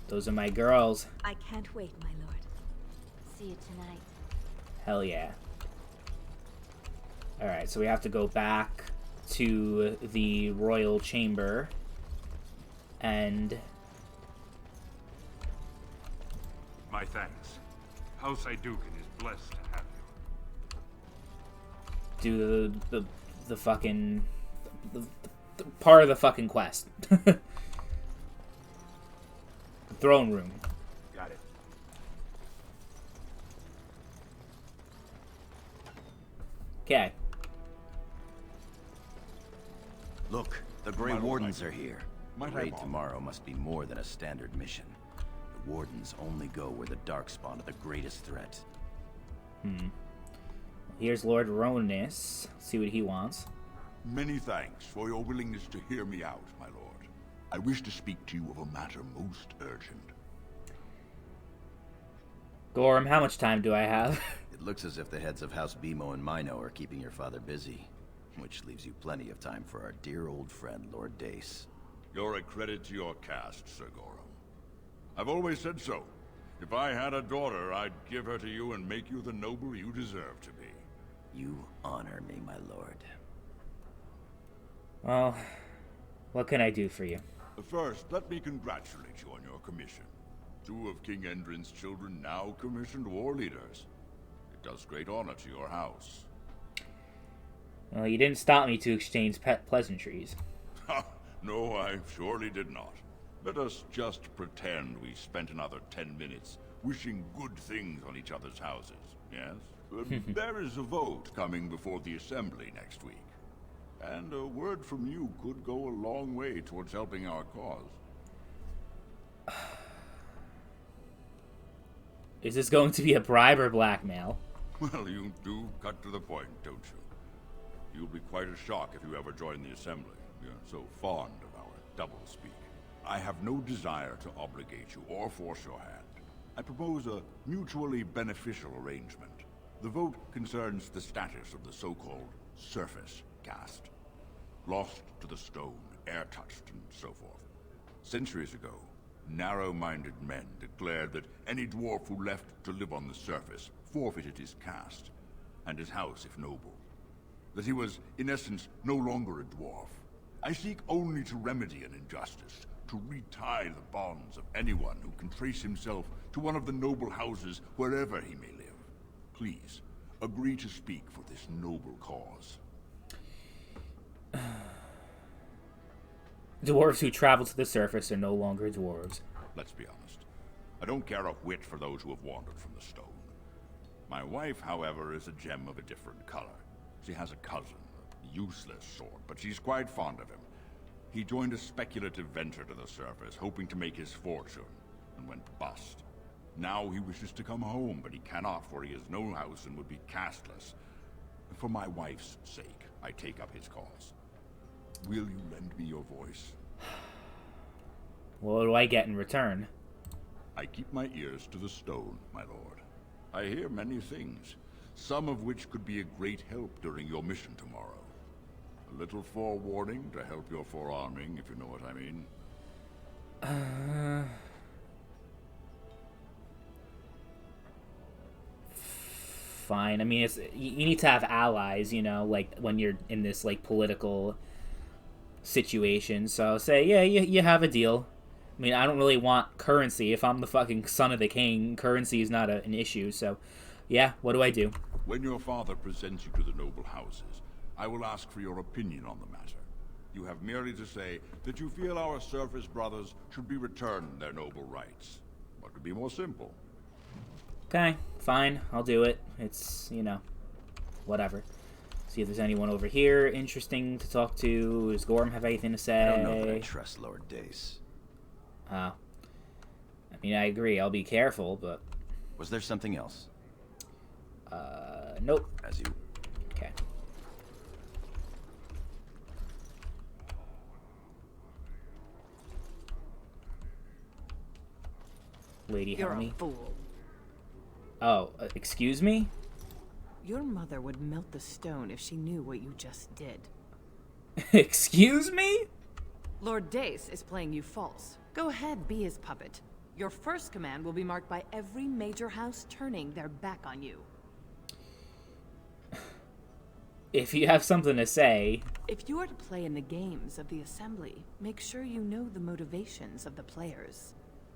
Those are my girls. I can't wait, my lord. See you tonight. Hell yeah. Alright, so we have to go back to the royal chamber. And... My thanks. House Iduken is blessed to have you. do the fucking... The part of the fucking quest. The throne room. Got it. Okay. Look, the Grey Wardens are here. Might The I raid borrow? tomorrow must be more than a standard mission. The Wardens only go where the Darkspawn are the greatest threat. Here's Lord Ronis. See what he wants. Many thanks for your willingness to hear me out, my lord. I wish to speak to you of a matter most urgent. Gorm, how much time do I have? It looks as if the heads of House Bimo and Mino are keeping your father busy, which leaves you plenty of time for our dear old friend, Lord Dace. You're a credit to your caste, Sir Gorum. I've always said so. If I had a daughter, I'd give her to you and make you the noble you deserve to be. You honor me, my lord. Well, what can I do for you? First, let me congratulate you on your commission. 2 of King Endrin's children now commissioned war leaders. It does great honor to your house. Well, you didn't stop me to exchange pet pleasantries. Ha! No, I surely did not. Let us just pretend we spent another 10 minutes wishing good things on each other's houses, yes? There is a vote coming before the Assembly next week. And a word from you could go a long way towards helping our cause. Is this going to be a bribe or blackmail? Well, you do cut to the point, don't you? You'll be quite a shock if you ever join the Assembly. You're so fond of our doublespeak. I have no desire to obligate you or force your hand. I propose a mutually beneficial arrangement. The vote concerns the status of the so-called surface caste. Lost to the stone, air-touched, and so forth. Centuries ago, narrow-minded men declared that any dwarf who left to live on the surface forfeited his caste, and his house if noble. That he was, in essence, no longer a dwarf. I seek only to remedy an injustice, to retie the bonds of anyone who can trace himself to one of the noble houses wherever he may live. Please, agree to speak for this noble cause. Dwarves who travel to the surface are no longer dwarves. Let's be honest. I don't care a whit for those who have wandered from the stone. My wife, however, is a gem of a different color. She has a cousin, a useless sort, but she's quite fond of him. He joined a speculative venture to the surface, hoping to make his fortune, and went bust. Now he wishes to come home, but he cannot, for he has no house and would be casteless. For my wife's sake, I take up his cause. Will you lend me your voice? What do I get in return? I keep my ears to the stone, my lord. I hear many things, some of which could be a great help during your mission tomorrow. A little forewarning to help your forearming, if you know what I mean. Fine. I mean, you need to have allies, you know, like when you're in this like political situation. So say, yeah, you have a deal. I mean, I don't really want currency. If I'm the fucking son of the king, currency is not an issue. So, yeah, what do I do? When your father presents you to the noble houses, I will ask for your opinion on the matter. You have merely to say that you feel our surface brothers should be returned their noble rights. What could be more simple? Okay, fine, I'll do it. It's, you know, whatever. See if there's anyone over here interesting to talk to. Does Gorm have anything to say? I don't know that I trust Lord Dace. I mean, I agree. I'll be careful, but... Was there something else? Nope. As you... Okay. Lady You're Helmy. a fool. Oh, excuse me? Your mother would melt the stone if she knew what you just did. Excuse me? Lord Dace is playing you false. Go ahead, be his puppet. Your first command will be marked by every major house turning their back on you. If you have something to say... If you are to play in the games of the Assembly, make sure you know the motivations of the players.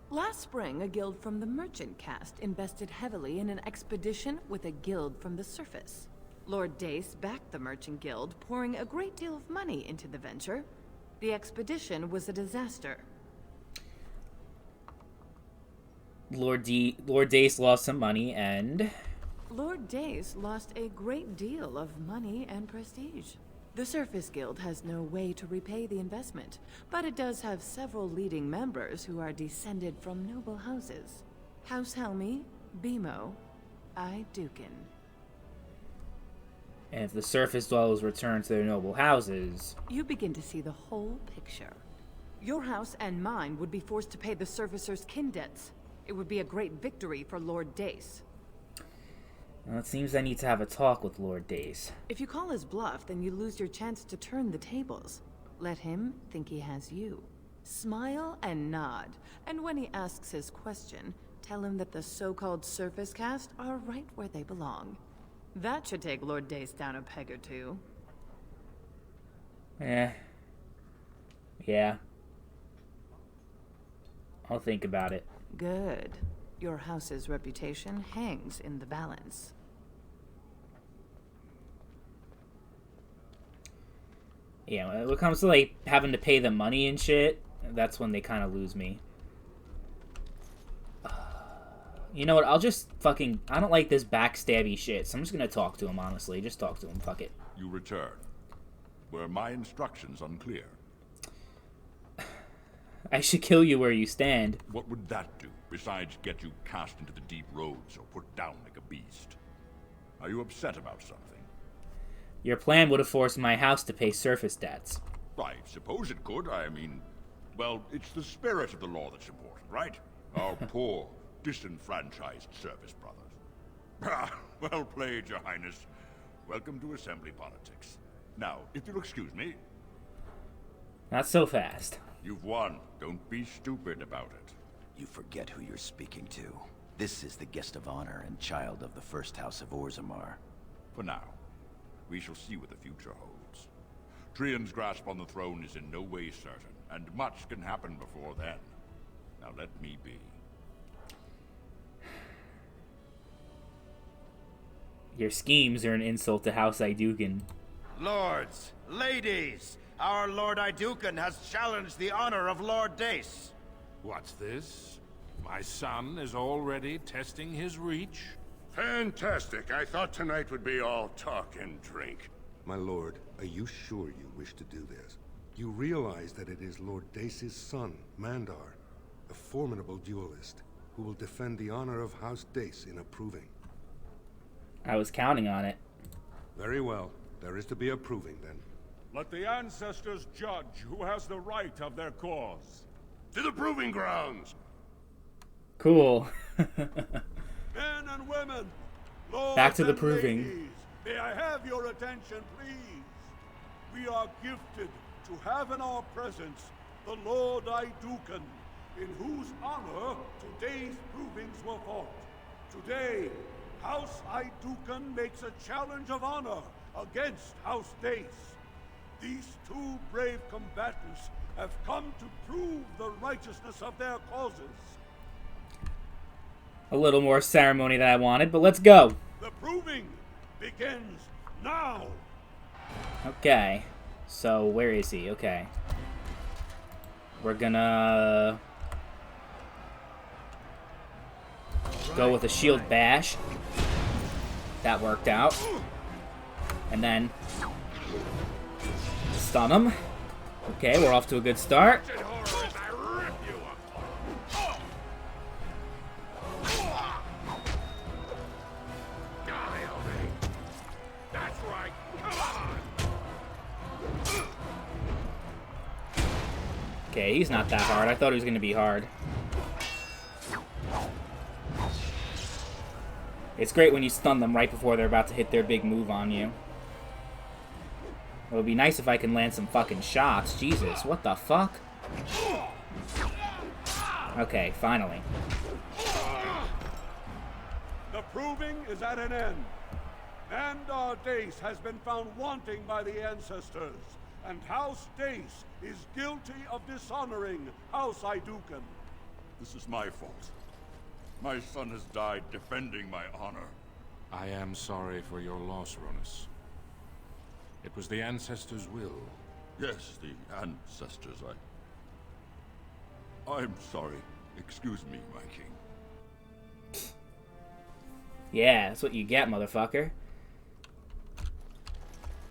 Last spring, a guild from the Merchant caste invested heavily in an expedition with a guild from the surface. Lord Dace backed the Merchant Guild, pouring a great deal of money into the venture. The expedition was a disaster. Lord Dace lost some money, and... Lord Dace lost a great deal of money and prestige. The Surface Guild has no way to repay the investment, but it does have several leading members who are descended from noble houses. House Helmi, Bimo, Dukin. And if the surface dwellers return to their noble houses... You begin to see the whole picture. Your house and mine would be forced to pay the Surfacers' kin debts. It would be a great victory for Lord Dace. Well, it seems I need to have a talk with Lord Dace. If you call his bluff, then you lose your chance to turn the tables. Let him think he has you. Smile and nod, and when he asks his question, tell him that the so-called Surface Caste are right where they belong. That should take Lord Dace down a peg or two. Yeah. I'll think about it. Good. Your house's reputation hangs in the balance. Yeah, when it comes to, like, having to pay them money and shit, that's when they kind of lose me. You know what, I'll just fucking... I don't like this backstabby shit, so I'm just gonna talk to him, honestly. Just talk to him, fuck it. You return. Were my instructions unclear? I should kill you where you stand. What would that do, besides get you cast into the deep roads or put down like a beast? Are you upset about something? Your plan would have forced my house to pay surface debts. I suppose it could. I mean, well, it's the spirit of the law that's important, right? Our poor, disenfranchised service brothers. Well played, Your Highness. Welcome to Assembly politics. Now, if you'll excuse me... Not so fast. You've won. Don't be stupid about it. You forget who you're speaking to. This is the guest of honor and child of the first house of Orzammar. For now, we shall see what the future holds. Trian's grasp on the throne is in no way certain, and much can happen before then. Now let me be. Your schemes are an insult to House Idugan. Lords, ladies, our Lord Idukan has challenged the honor of Lord Dace. What's this? My son is already testing his reach? Fantastic. I thought tonight would be all talk and drink. My lord, are you sure you wish to do this? You realize that it is Lord Dace's son, Mandar, a formidable duelist, who will defend the honor of House Dace in approving. I was counting on it. Very well. There is to be approving, then. Let the ancestors judge who has the right of their cause. To the proving grounds! Cool. Men and women, lords Back to the and proving. ladies, may I have your attention, please? We are gifted to have in our presence the Lord Idukan, in whose honor today's provings were fought. Today, House Idukan makes a challenge of honor against House Dace. These two brave combatants have come to prove the righteousness of their causes. A little more ceremony than I wanted, but let's go. The proving begins now. Okay. So, where is he? Okay. We're gonna... go with a shield bash. That worked out. And then... stun him. Okay, we're off to a good start. Okay, he's not that hard. I thought he was going to be hard. It's great when you stun them right before they're about to hit their big move on you. It would be nice if I can land some fucking shots. Jesus, what the fuck? Okay, finally. The proving is at an end. Mandar Dace has been found wanting by the ancestors, and House Dace is guilty of dishonoring House Iduken. This is my fault. My son has died defending my honor. I am sorry for your loss, Ronus. It was the ancestors' will. Yes, the ancestors. I'm sorry. Excuse me, my king. Yeah, that's what you get, motherfucker.